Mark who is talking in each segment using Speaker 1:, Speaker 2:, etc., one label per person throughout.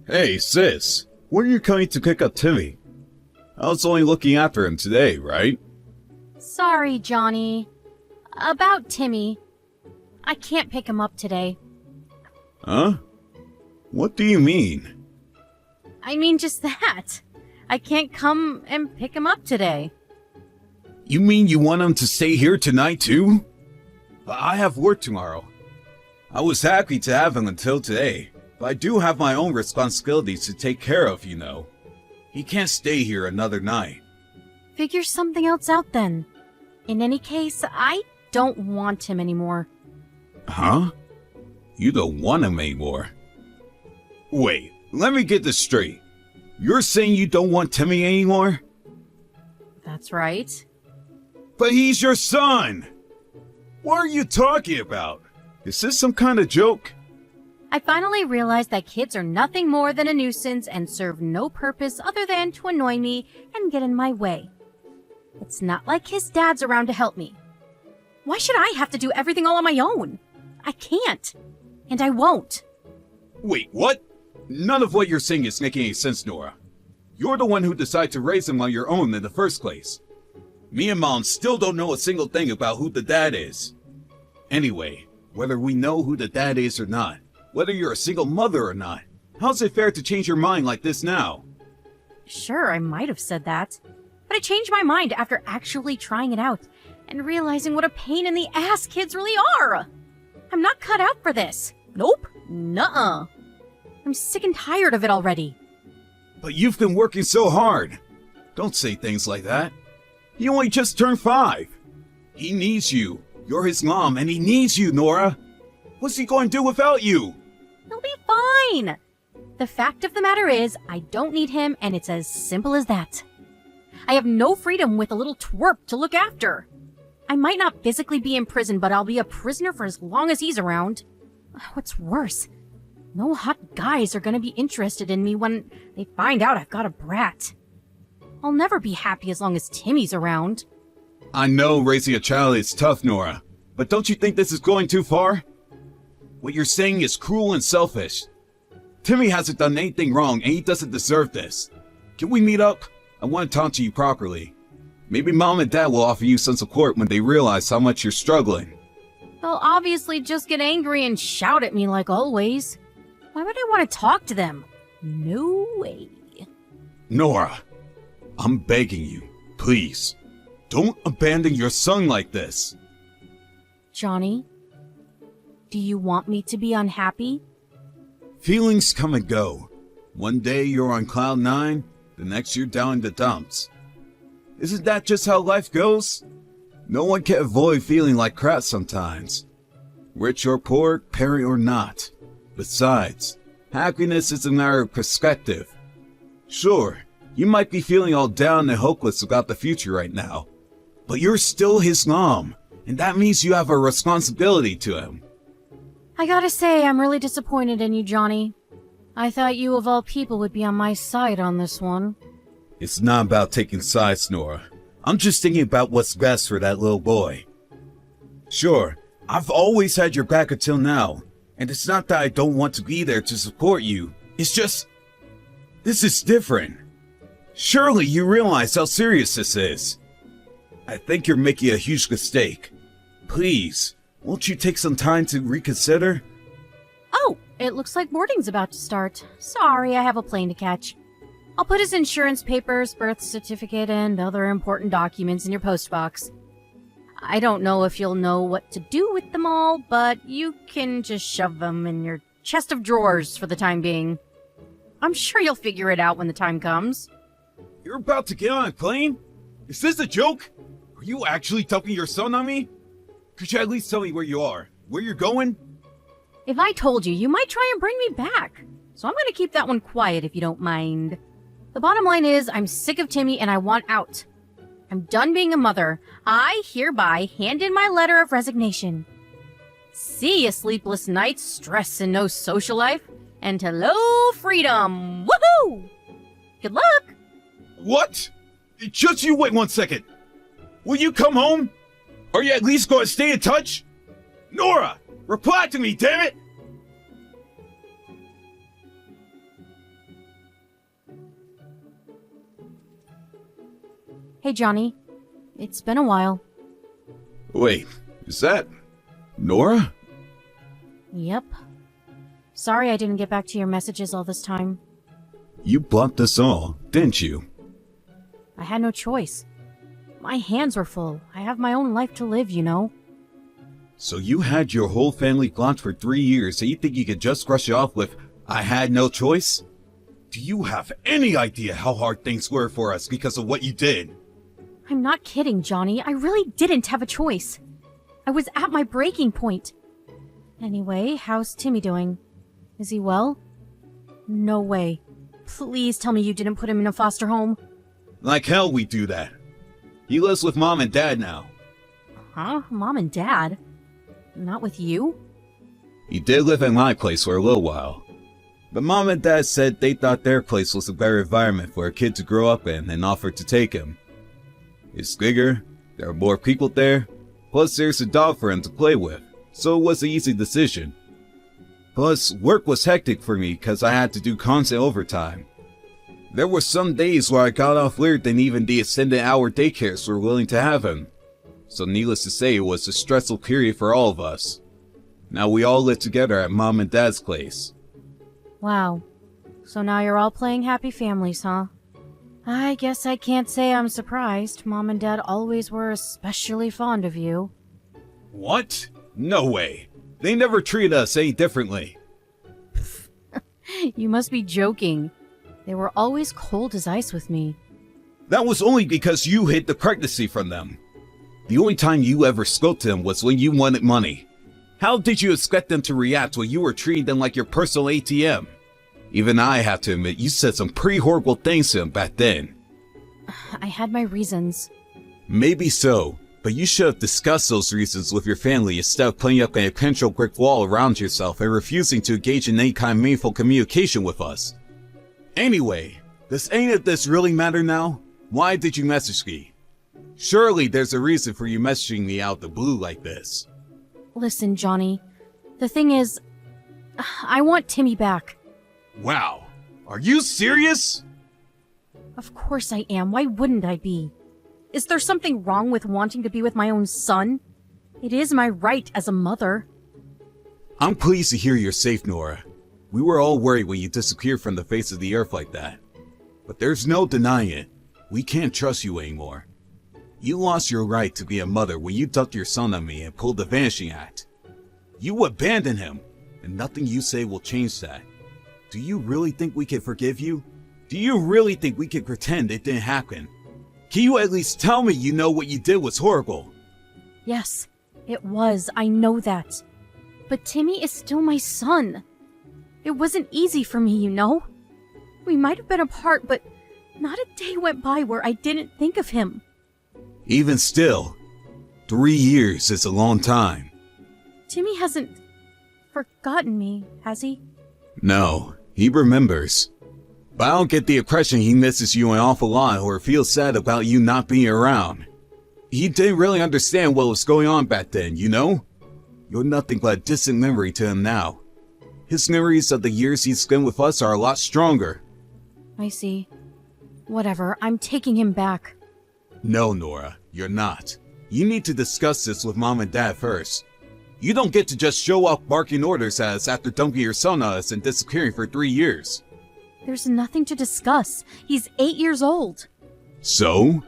Speaker 1: Hey, sis, when are you coming to pick up Timmy? I was only looking after him today, right?
Speaker 2: Sorry, Johnny. About Timmy. I can't pick him up today.
Speaker 1: Huh? What do you mean?
Speaker 2: I mean just that. I can't come and pick him up today.
Speaker 1: You mean you want him to stay here tonight too? I have work tomorrow. I was happy to have him until today, but I do have my own responsibilities to take care of, you know. He can't stay here another night.
Speaker 2: Figure something else out then. In any case, I don't want him anymore.
Speaker 1: Huh? You don't want him anymore? Wait, let me get this straight. You're saying you don't want Timmy anymore?
Speaker 2: That's right.
Speaker 1: But he's your son! What are you talking about? Is this some kind of joke?
Speaker 2: I finally realized that kids are nothing more than a nuisance and serve no purpose other than to annoy me and get in my way. It's not like his dad's around to help me. Why should I have to do everything all on my own? I can't. And I won't.
Speaker 1: Wait, what? None of what you're saying is making any sense, Nora. You're the one who decided to raise him on your own in the first place. Me and Mom still don't know a single thing about who the dad is. Anyway, whether we know who the dad is or not, whether you're a single mother or not, how's it fair to change your mind like this now?
Speaker 2: Sure, I might have said that. But I changed my mind after actually trying it out and realizing what a pain in the ass kids really are. I'm not cut out for this. Nope. Nuh-uh. I'm sick and tired of it already.
Speaker 1: But you've been working so hard. Don't say things like that. He only just turned 5. He needs you. You're his mom, and he needs you, Nora. What's he going to do without you?
Speaker 2: He'll be fine. The fact of the matter is, I don't need him, and it's as simple as that. I have no freedom with a little twerp to look after. I might not physically be in prison, but I'll be a prisoner for as long as he's around. What's worse, no hot guys are going to be interested in me when they find out I've got a brat. I'll never be happy as long as Timmy's around.
Speaker 1: I know raising a child is tough, Nora, but don't you think this is going too far? What you're saying is cruel and selfish. Timmy hasn't done anything wrong, and he doesn't deserve this. Can we meet up? I want to talk to you properly. Maybe Mom and Dad will offer you some support when they realize how much you're struggling.
Speaker 2: They'll obviously just get angry and shout at me like always. Why would I want to talk to them? No way.
Speaker 1: Nora, I'm begging you, please, don't abandon your son like this.
Speaker 2: Johnny, do you want me to be unhappy?
Speaker 1: Feelings come and go. One day you're on cloud 9, the next you're down in the dumps. Isn't that just how life goes? No one can avoid feeling like crap sometimes. Rich or poor, parent or not. Besides, happiness is a matter of perspective. Sure, you might be feeling all down and hopeless about the future right now, but you're still his mom, and that means you have a responsibility to him.
Speaker 2: I gotta say, I'm really disappointed in you, Johnny. I thought you of all people would be on my side on this one.
Speaker 1: It's not about taking sides, Nora. I'm just thinking about what's best for that little boy. Sure, I've always had your back until now, and it's not that I don't want to be there to support you. It's just, this is different. Surely you realize how serious this is. I think you're making a huge mistake. Please, won't you take some time to reconsider?
Speaker 2: Oh, it looks like boarding's about to start. Sorry, I have a plane to catch. I'll put his insurance papers, birth certificate, and other important documents in your postbox. I don't know if you'll know what to do with them all, but you can just shove them in your chest of drawers for the time being. I'm sure you'll figure it out when the time comes.
Speaker 1: You're about to get on a plane? Is this a joke? Are you actually dumping your son on me? Could you at least tell me where you are? Where you're going?
Speaker 2: If I told you, you might try and bring me back. So I'm going to keep that one quiet if you don't mind. The bottom line is, I'm sick of Timmy and I want out. I'm done being a mother. I hereby hand in my letter of resignation. See ya, sleepless nights, stress and no social life, and hello, freedom! Woohoo! Good luck!
Speaker 1: What? Just you wait 1 second. Will you come home? Are you at least going to stay in touch? Nora, reply to me, damn it!
Speaker 2: Hey, Johnny. It's been a while.
Speaker 1: Wait, is that Nora?
Speaker 2: Yep. Sorry I didn't get back to your messages all this time.
Speaker 1: You blocked us all, didn't you?
Speaker 2: I had no choice. My hands were full. I have my own life to live, you know.
Speaker 1: So you had your whole family blocked for 3 years, so you think you could just brush it off with, I had no choice? Do you have any idea how hard things were for us because of what you did?
Speaker 2: I'm not kidding, Johnny. I really didn't have a choice. I was at my breaking point. Anyway, how's Timmy doing? Is he well? No way. Please tell me you didn't put him in a foster home.
Speaker 1: Like hell we do that. He lives with Mom and Dad now.
Speaker 2: Huh? Mom and Dad? Not with you?
Speaker 1: He did live in my place for a little while. But Mom and Dad said they thought their place was a better environment for a kid to grow up in and offered to take him. It's bigger, there are more people there, plus there's a dog for him to play with, so it was an easy decision. Plus, work was hectic for me because I had to do constant overtime. There were some days where I got off later than even the extended hour daycares were willing to have him. So needless to say, it was a stressful period for all of us. Now we all live together at Mom and Dad's place.
Speaker 2: Wow. So now you're all playing happy families, huh? I guess I can't say I'm surprised. Mom and Dad always were especially fond of you.
Speaker 1: What? No way. They never treated us any differently.
Speaker 2: You must be joking. They were always cold as ice with me.
Speaker 1: That was only because you hid the pregnancy from them. The only time you ever spoke to them was when you wanted money. How did you expect them to react when you were treating them like your personal ATM? Even I have to admit, you said some pretty horrible things to them back then.
Speaker 2: I had my reasons.
Speaker 1: Maybe so, but you should have discussed those reasons with your family instead of putting up an potential brick wall around yourself and refusing to engage in any kind of meaningful communication with us. Anyway, does any of this really matter now? Why did you message me? Surely there's a reason for you messaging me out of the blue like this.
Speaker 2: Listen, Johnny. The thing is, I want Timmy back.
Speaker 1: Wow, are you serious?
Speaker 2: Of course I am. Why wouldn't I be? Is there something wrong with wanting to be with my own son? It is my right as a mother.
Speaker 1: I'm pleased to hear you're safe, Nora. We were all worried when you disappeared from the face of the earth like that. But there's no denying it. We can't trust you anymore. You lost your right to be a mother when you ducked your son on me and pulled the Vanishing Act. You abandoned him, and nothing you say will change that. Do you really think we can forgive you? Do you really think we can pretend it didn't happen? Can you at least tell me you know what you did was horrible?
Speaker 2: Yes, it was. I know that. But Timmy is still my son. It wasn't easy for me, you know? We might have been apart, but not a day went by where I didn't think of him.
Speaker 1: Even still, 3 years is a long time.
Speaker 2: Timmy hasn't forgotten me, has he?
Speaker 1: No, he remembers. But I don't get the impression he misses you an awful lot or feels sad about you not being around. He didn't really understand what was going on back then, you know? You're nothing but a distant memory to him now. His memories of the years he spent with us are a lot stronger.
Speaker 2: I see. Whatever, I'm taking him back.
Speaker 1: No, Nora, you're not. You need to discuss this with Mom and Dad first. You don't get to just show up barking orders at us after dumping your son on us and disappearing for 3 years.
Speaker 2: There's nothing to discuss. He's 8 years old.
Speaker 1: So?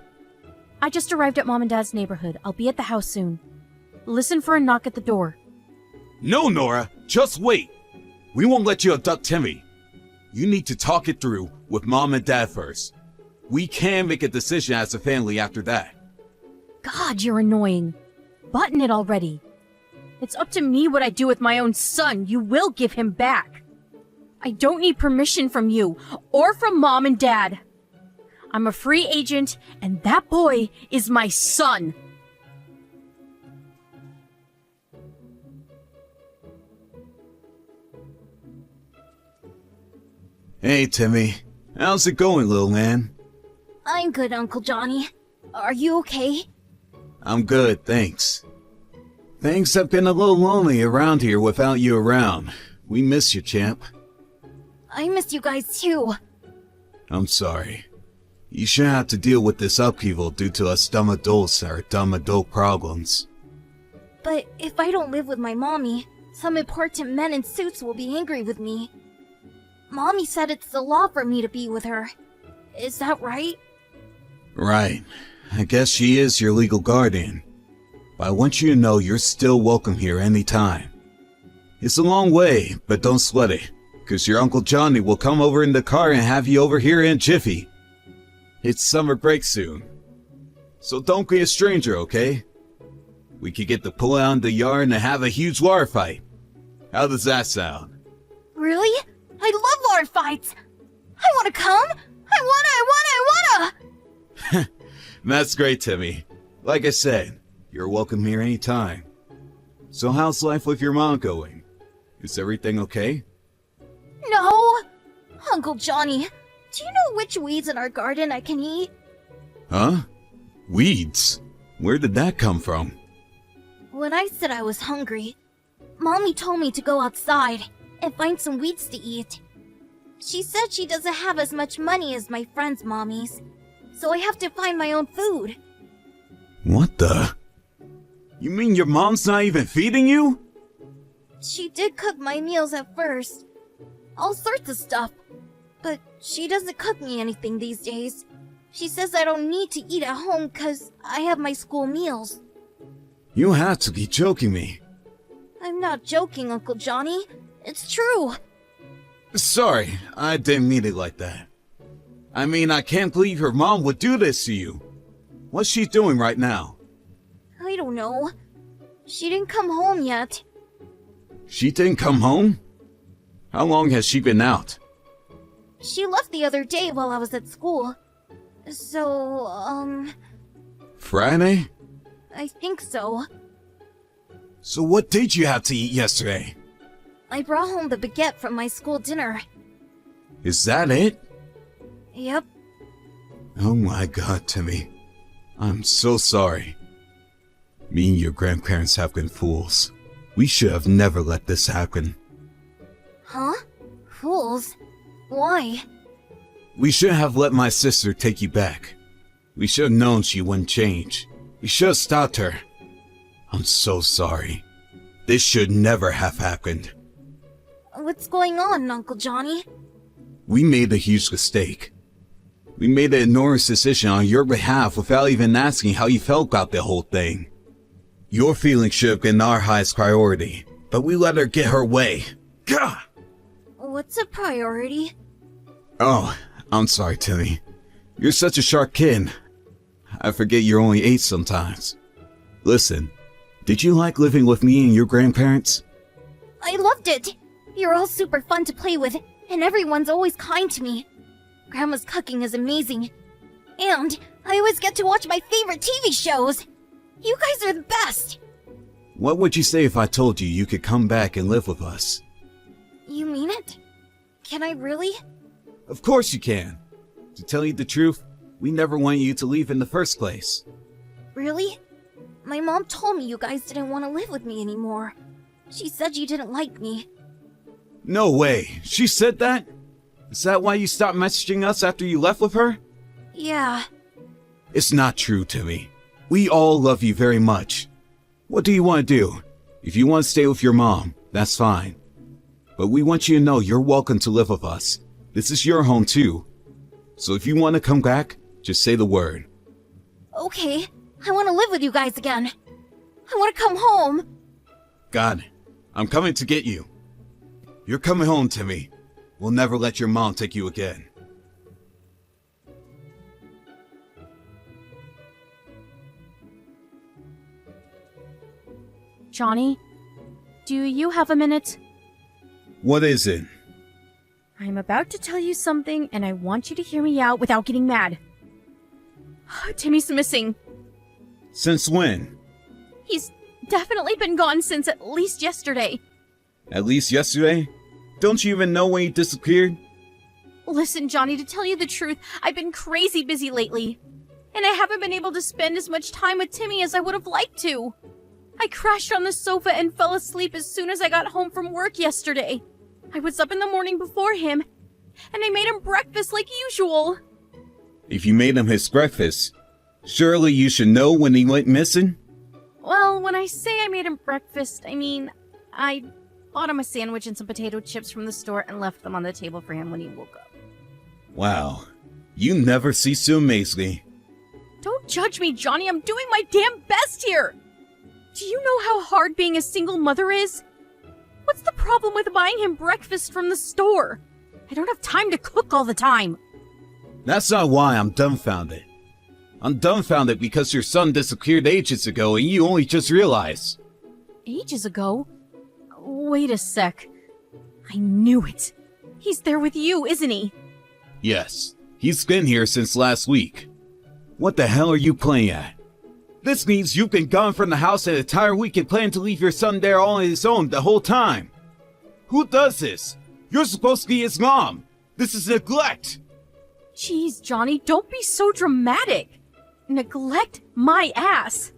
Speaker 2: I just arrived at Mom and Dad's neighborhood. I'll be at the house soon. Listen for a knock at the door.
Speaker 1: No, Nora, just wait. We won't let you abduct Timmy. You need to talk it through with Mom and Dad first. We can make a decision as a family after that.
Speaker 2: God, you're annoying. Button it already. It's up to me what I do with my own son. You will give him back. I don't need permission from you or from Mom and Dad. I'm a free agent, and that boy is my son.
Speaker 1: Hey, Timmy. How's it going, little man?
Speaker 3: I'm good, Uncle Johnny. Are you okay?
Speaker 1: I'm good, thanks. Things have been a little lonely around here without you around. We miss you, champ.
Speaker 3: I miss you guys too.
Speaker 1: I'm sorry. You shouldn't have to deal with this upheaval due to us dumb adults or dumb adult problems.
Speaker 3: But if I don't live with my mommy, some important men in suits will be angry with me. Mommy said it's the law for me to be with her. Is that right?
Speaker 1: Right. I guess she is your legal guardian. But I want you to know you're still welcome here anytime. It's a long way, but don't sweat it, because your Uncle Johnny will come over in the car and have you over here in a jiffy. It's summer break soon. So don't be a stranger, okay? We could get to pull out in the yard and have a huge water fight. How does that sound?
Speaker 3: Really? I love water fights! I wanna come! I wanna!
Speaker 1: That's great, Timmy. Like I said, you're welcome here anytime. So how's life with your mom going? Is everything okay?
Speaker 3: No! Uncle Johnny, do you know which weeds in our garden I can eat?
Speaker 1: Huh? Weeds? Where did that come from?
Speaker 3: When I said I was hungry, Mommy told me to go outside and find some weeds to eat. She said she doesn't have as much money as my friends' mommies, so I have to find my own food.
Speaker 1: What the? You mean your mom's not even feeding you?
Speaker 3: She did cook my meals at first. All sorts of stuff. But she doesn't cook me anything these days. She says I don't need to eat at home because I have my school meals.
Speaker 1: You have to be joking me.
Speaker 3: I'm not joking, Uncle Johnny. It's true.
Speaker 1: Sorry, I didn't mean it like that. I mean, I can't believe her mom would do this to you. What's she doing right now?
Speaker 3: I don't know. She didn't come home yet.
Speaker 1: She didn't come home? How long has she been out?
Speaker 3: She left the other day while I was at school. So,
Speaker 1: Friday?
Speaker 3: I think so.
Speaker 1: So what did you have to eat yesterday?
Speaker 3: I brought home the baguette from my school dinner.
Speaker 1: Is that it?
Speaker 3: Yep.
Speaker 1: Oh my god, Timmy. I'm so sorry. Me and your grandparents have been fools. We should have never let this happen.
Speaker 3: Huh? Fools? Why?
Speaker 1: We shouldn't have let my sister take you back. We should have known she wouldn't change. We should have stopped her. I'm so sorry. This should never have happened.
Speaker 3: What's going on, Uncle Johnny?
Speaker 1: We made a huge mistake. We made an enormous decision on your behalf without even asking how you felt about the whole thing. Your feelings should have been our highest priority, but we let her get her way. Gah!
Speaker 3: What's a priority?
Speaker 1: Oh, I'm sorry, Timmy. You're such a sharp kid. I forget you're only 8 sometimes. Listen, did you like living with me and your grandparents?
Speaker 3: I loved it! You're all super fun to play with, and everyone's always kind to me. Grandma's cooking is amazing. And I always get to watch my favorite TV shows! You guys are the best!
Speaker 1: What would you say if I told you you could come back and live with us?
Speaker 3: You mean it? Can I really?
Speaker 1: Of course you can. To tell you the truth, we never wanted you to leave in the first place.
Speaker 3: Really? My mom told me you guys didn't want to live with me anymore. She said you didn't like me.
Speaker 1: No way. She said that? Is that why you stopped messaging us after you left with her?
Speaker 3: Yeah.
Speaker 1: It's not true, Timmy. We all love you very much. What do you want to do? If you want to stay with your mom, that's fine. But we want you to know you're welcome to live with us. This is your home too. So if you want to come back, just say the word.
Speaker 3: Okay, I want to live with you guys again. I want to come home.
Speaker 1: Got it. I'm coming to get you. You're coming home, Timmy. We'll never let your mom take you again.
Speaker 2: Johnny, do you have a minute?
Speaker 1: What is it?
Speaker 2: I'm about to tell you something, and I want you to hear me out without getting mad. Timmy's missing.
Speaker 1: Since when?
Speaker 2: He's definitely been gone since at least yesterday.
Speaker 1: At least yesterday? Don't you even know when he disappeared?
Speaker 2: Listen, Johnny, to tell you the truth, I've been crazy busy lately. And I haven't been able to spend as much time with Timmy as I would have liked to. I crashed on the sofa and fell asleep as soon as I got home from work yesterday. I was up in the morning before him, and I made him breakfast like usual.
Speaker 1: If you made him his breakfast, surely you should know when he went missing?
Speaker 2: Well, when I say I made him breakfast, I mean, I bought him a sandwich and some potato chips from the store and left them on the table for him when he woke up.
Speaker 1: Wow, you never cease to amaze me.
Speaker 2: Don't judge me, Johnny. I'm doing my damn best here. Do you know how hard being a single mother is? What's the problem with buying him breakfast from the store? I don't have time to cook all the time.
Speaker 1: That's not why I'm dumbfounded. I'm dumbfounded because your son disappeared ages ago and you only just realized.
Speaker 2: Ages ago? Wait a sec. I knew it. He's there with you, isn't he?
Speaker 1: Yes, he's been here since last week. What the hell are you playing at? This means you've been gone from the house an entire week and plan to leave your son there all on his own the whole time. Who does this? You're supposed to be his mom. This is neglect.
Speaker 2: Jeez, Johnny, don't be so dramatic. Neglect my ass.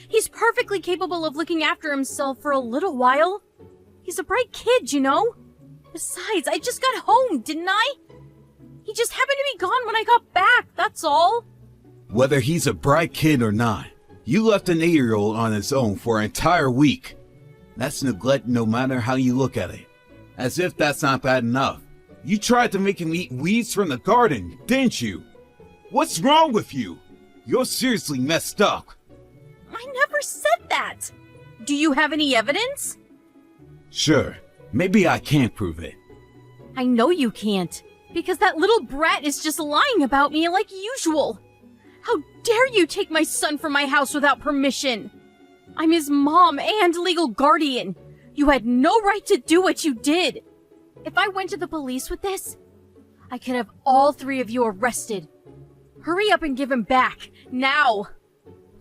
Speaker 2: He's perfectly capable of looking after himself for a little while. He's a bright kid, you know? Besides, I just got home, didn't I? He just happened to be gone when I got back, that's all.
Speaker 1: Whether he's a bright kid or not, you left an 8-year-old on his own for an entire week. That's neglect no matter how you look at it. As if that's not bad enough. You tried to make him eat weeds from the garden, didn't you? What's wrong with you? You're seriously messed up.
Speaker 2: I never said that. Do you have any evidence?
Speaker 1: Sure, maybe I can't prove it.
Speaker 2: I know you can't, because that little brat is just lying about me like usual. How dare you take my son from my house without permission? I'm his mom and legal guardian. You had no right to do what you did. If I went to the police with this, I could have all 3 of you arrested. Hurry up and give him back, now.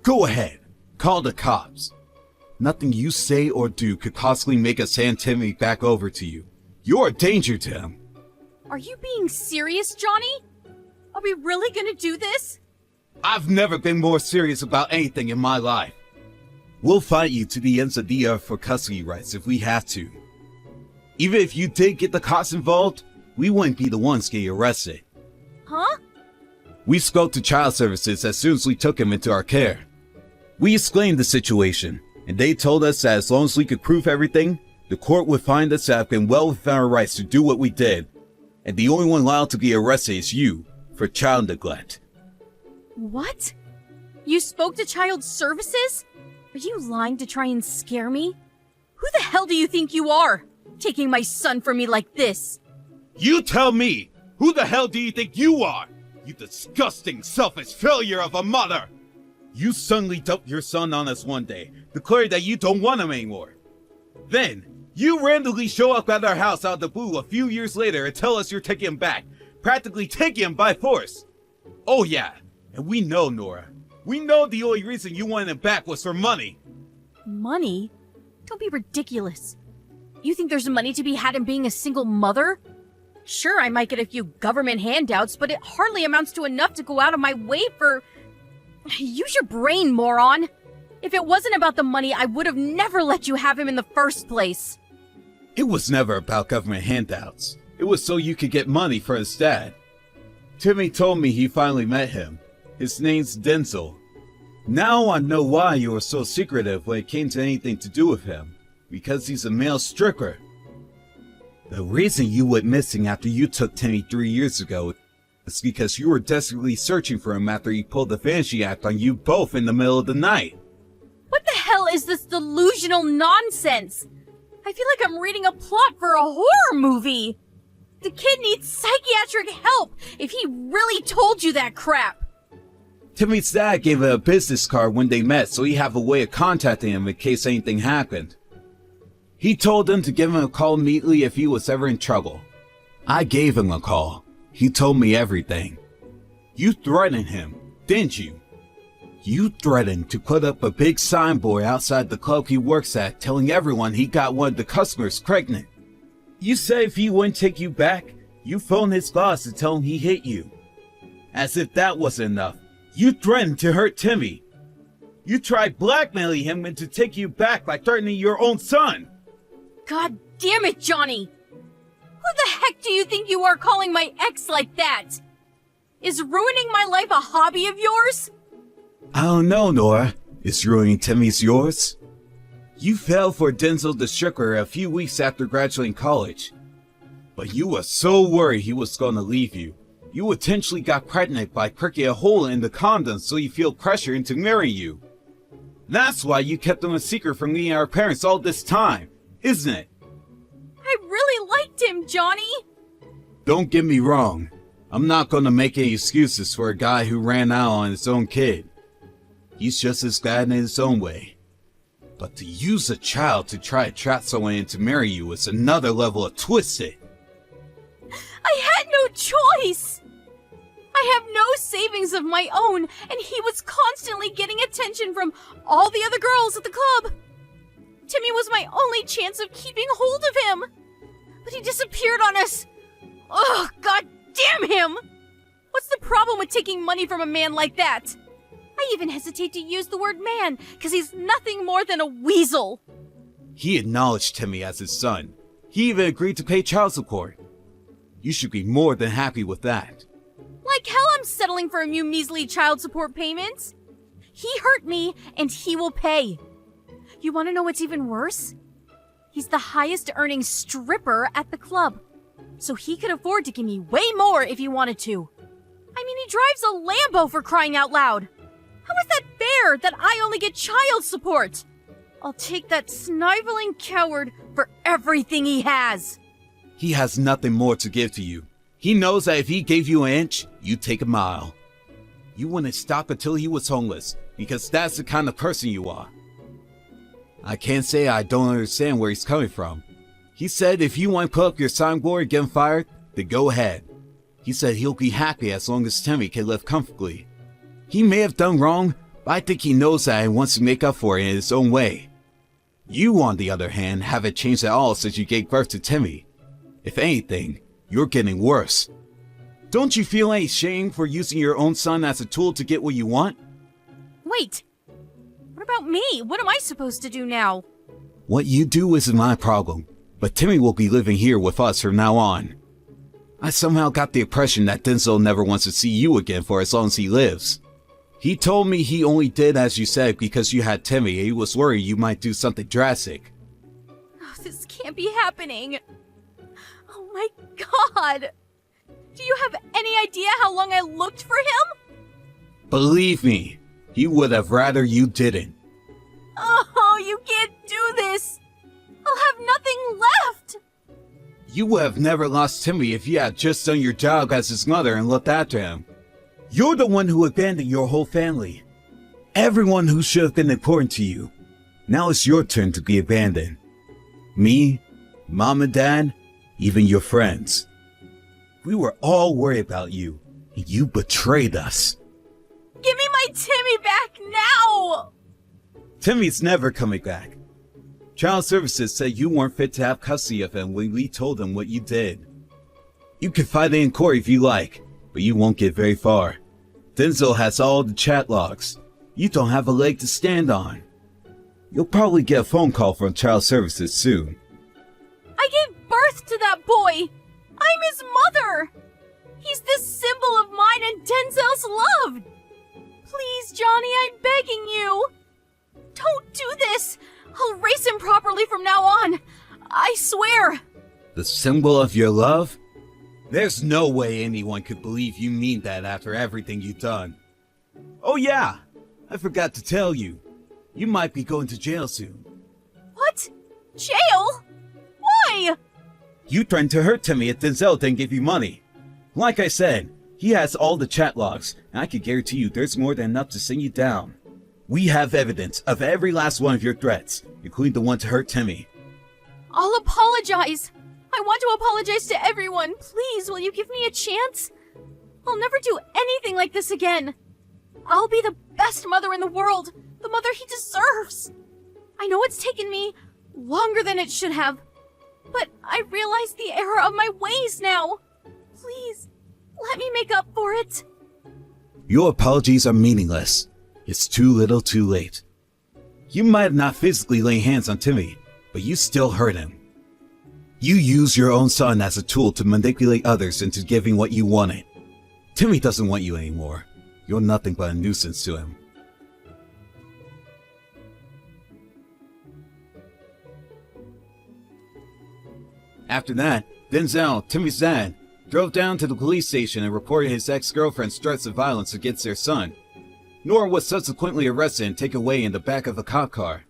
Speaker 1: Go ahead, call the cops. Nothing you say or do could possibly make us hand Timmy back over to you. You're a danger to him.
Speaker 2: Are you being serious, Johnny? Are we really gonna do this?
Speaker 1: I've never been more serious about anything in my life. We'll fight you to the ends of the earth for custody rights if we have to. Even if you did get the cops involved, we wouldn't be the ones getting arrested.
Speaker 2: Huh?
Speaker 1: We spoke to child services as soon as we took him into our care. We explained the situation, and they told us that as long as we could prove everything, the court would find us to have been well within our rights to do what we did, and the only one allowed to be arrested is you, for child neglect.
Speaker 2: What? You spoke to child services? Are you lying to try and scare me? Who the hell do you think you are, taking my son from me like this?
Speaker 1: You tell me! Who the hell do you think you are? You disgusting, selfish failure of a mother! You suddenly dumped your son on us one day, declaring that you don't want him anymore. Then, you randomly show up at our house out of the blue a few years later and tell us you're taking him back, practically taking him by force. Oh yeah, and we know, Nora. We know the only reason you wanted him back was for money.
Speaker 2: Money? Don't be ridiculous. You think there's money to be had in being a single mother? Sure, I might get a few government handouts, but it hardly amounts to enough to go out of my way for... Use your brain, moron! If it wasn't about the money, I would have never let you have him in the first place.
Speaker 1: It was never about government handouts. It was so you could get money for his dad. Timmy told me he finally met him. His name's Denzel. Now I know why you were so secretive when it came to anything to do with him. Because he's a male stripper. The reason you went missing after you took Timmy 3 years ago is because you were desperately searching for him after he pulled the fantasy act on you both in the middle of the night.
Speaker 2: What the hell is this delusional nonsense? I feel like I'm reading a plot for a horror movie. The kid needs psychiatric help if he really told you that crap.
Speaker 1: Timmy's dad gave him a business card when they met so he'd have a way of contacting him in case anything happened. He told him to give him a call immediately if he was ever in trouble. I gave him a call. He told me everything. You threatened him, didn't you? You threatened to put up a big signboard outside the club he works at telling everyone he got one of the customers pregnant. You said if he wouldn't take you back, you phoned his boss to tell him he hit you. As if that wasn't enough, you threatened to hurt Timmy. You tried blackmailing him into taking you back by threatening your own son.
Speaker 2: God damn it, Johnny! Who the heck do you think you are calling my ex like that? Is ruining my life a hobby of yours?
Speaker 1: I don't know, Nora. Is ruining Timmy's yours? You fell for Denzel the Stricker a few weeks after graduating college. But you were so worried he was gonna leave you. You intentionally got pregnant by pricking a hole in the condom so you feel pressure into marrying you. That's why you kept him a secret from me and our parents all this time, isn't it?
Speaker 2: I really liked him, Johnny.
Speaker 1: Don't get me wrong. I'm not gonna make any excuses for a guy who ran out on his own kid. He's just as bad in his own way. But to use a child to try to trap someone into marry you is another level of twisted.
Speaker 2: I had no choice. I have no savings of my own, and he was constantly getting attention from all the other girls at the club. Timmy was my only chance of keeping hold of him. But he disappeared on us. Ugh, god damn him! What's the problem with taking money from a man like that? I even hesitate to use the word man, because he's nothing more than a weasel.
Speaker 1: He acknowledged Timmy as his son. He even agreed to pay child support. You should be more than happy with that.
Speaker 2: Like hell I'm settling for a few measly child support payments. He hurt me, and he will pay. You want to know what's even worse? He's the highest earning stripper at the club, so he could afford to give me way more if he wanted to. I mean, he drives a Lambo for crying out loud. How is that fair that I only get child support? I'll take that sniveling coward for everything he has.
Speaker 1: He has nothing more to give to you. He knows that if he gave you an inch, you'd take a mile. You wouldn't stop until he was homeless, because that's the kind of person you are. I can't say I don't understand where he's coming from. He said if you want to put up your signboard and get him fired, then go ahead. He said he'll be happy as long as Timmy can live comfortably. He may have done wrong, but I think he knows that and wants to make up for it in his own way. You, on the other hand, haven't changed at all since you gave birth to Timmy. If anything, you're getting worse. Don't you feel any shame for using your own son as a tool to get what you want?
Speaker 2: Wait, what about me? What am I supposed to do now?
Speaker 1: What you do isn't my problem, but Timmy will be living here with us from now on. I somehow got the impression that Denzel never wants to see you again for as long as he lives. He told me he only did as you said because you had Timmy and he was worried you might do something drastic.
Speaker 2: Oh, this can't be happening. Oh my god! Do you have any idea how long I looked for him?
Speaker 1: Believe me, he would have rather you didn't.
Speaker 2: Oh, you can't do this! I'll have nothing left!
Speaker 1: You would have never lost Timmy if you had just done your job as his mother and looked after him. You're the one who abandoned your whole family. Everyone who should have been important to you. Now it's your turn to be abandoned. Me, Mom and Dad, even your friends. We were all worried about you, and you betrayed us.
Speaker 2: Give me my Timmy back now!
Speaker 1: Timmy's never coming back. Child Services said you weren't fit to have custody of him when we told them what you did. You can fight it in court if you like, but you won't get very far. Denzel has all the chat logs. You don't have a leg to stand on. You'll probably get a phone call from Child Services soon.
Speaker 2: I gave birth to that boy! I'm his mother! He's the symbol of mine and Denzel's love! Please, Johnny, I'm begging you! Don't do this! I'll raise him properly from now on! I swear!
Speaker 1: The symbol of your love? There's no way anyone could believe you mean that after everything you've done. Oh yeah, I forgot to tell you. You might be going to jail soon.
Speaker 2: What? Jail? Why?
Speaker 1: You threatened to hurt Timmy if Denzel didn't give you money. Like I said, he has all the chat logs, and I can guarantee you there's more than enough to send you down. We have evidence of every last one of your threats, including the one to hurt Timmy.
Speaker 2: I'll apologize. I want to apologize to everyone. Please, will you give me a chance? I'll never do anything like this again. I'll be the best mother in the world, the mother he deserves. I know it's taken me longer than it should have, but I realize the error of my ways now. Please, let me make up for it.
Speaker 1: Your apologies are meaningless. It's too little too late. You might have not physically laid hands on Timmy, but you still hurt him. You used your own son as a tool to manipulate others into giving what you wanted. Timmy doesn't want you anymore. You're nothing but a nuisance to him. After that, Denzel, Timmy's dad, drove down to the police station and reported his ex-girlfriend's threats of violence against their son. Nora was subsequently arrested and taken away in the back of a cop car.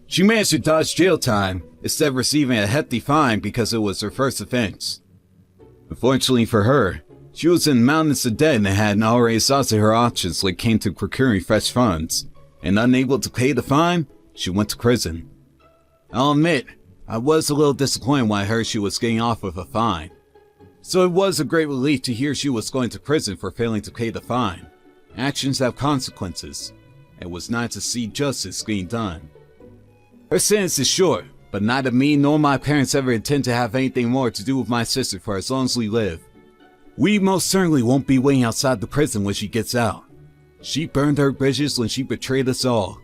Speaker 1: She managed to dodge jail time, instead of receiving a hefty fine because it was her first offense. Unfortunately for her, she was in mountains of debt and had already exhausted her options when it came to procuring fresh funds, and unable to pay the fine, she went to prison. I'll admit, I was a little disappointed when I heard she was getting off with a fine. So it was a great relief to hear she was going to prison for failing to pay the fine. Actions have consequences. It was nice to see justice being done. Her sentence is short, but neither me nor my parents ever intend to have anything more to do with my sister for as long as we live. We most certainly won't be waiting outside the prison when she gets out. She burned her bridges when she betrayed us all.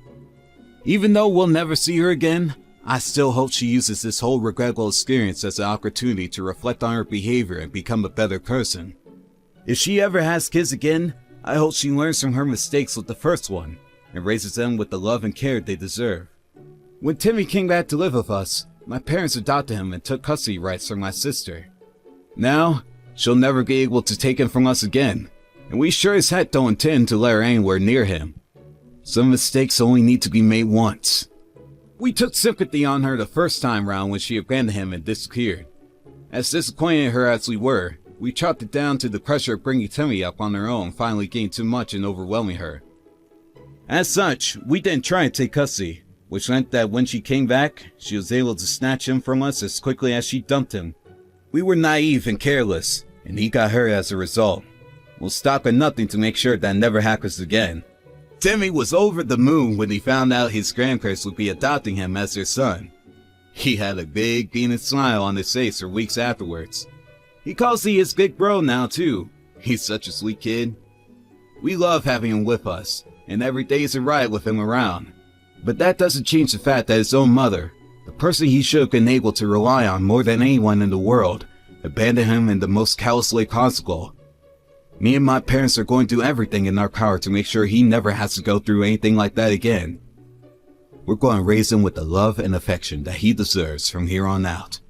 Speaker 1: Even though we'll never see her again, I still hope she uses this whole regrettable experience as an opportunity to reflect on her behavior and become a better person. If she ever has kids again, I hope she learns from her mistakes with the first one and raises them with the love and care they deserve. When Timmy came back to live with us, my parents adopted him and took custody rights from my sister. Now, she'll never be able to take him from us again, and we sure as heck don't intend to let her anywhere near him. Some mistakes only need to be made once. We took sympathy on her the first time round when she abandoned him and disappeared. As disappointed in her as we were, we chalked it down to the pressure of bringing Timmy up on her own finally getting too much and overwhelming her. As such, we didn't try and take custody, which meant that when she came back, she was able to snatch him from us as quickly as she dumped him. We were naive and careless, and he got hurt as a result. We'll stop at nothing to make sure that never happens again. Timmy was over the moon when he found out his grandparents would be adopting him as their son. He had a big beaming smile on his face for weeks afterwards. He calls me his big bro now too. He's such a sweet kid. We love having him with us, and every day is a ride with him around. But that doesn't change the fact that his own mother, the person he should have been able to rely on more than anyone in the world, abandoned him in the most callous way possible. Me and my parents are going to do everything in our power to make sure he never has to go through anything like that again. We're going to raise him with the love and affection that he deserves from here on out.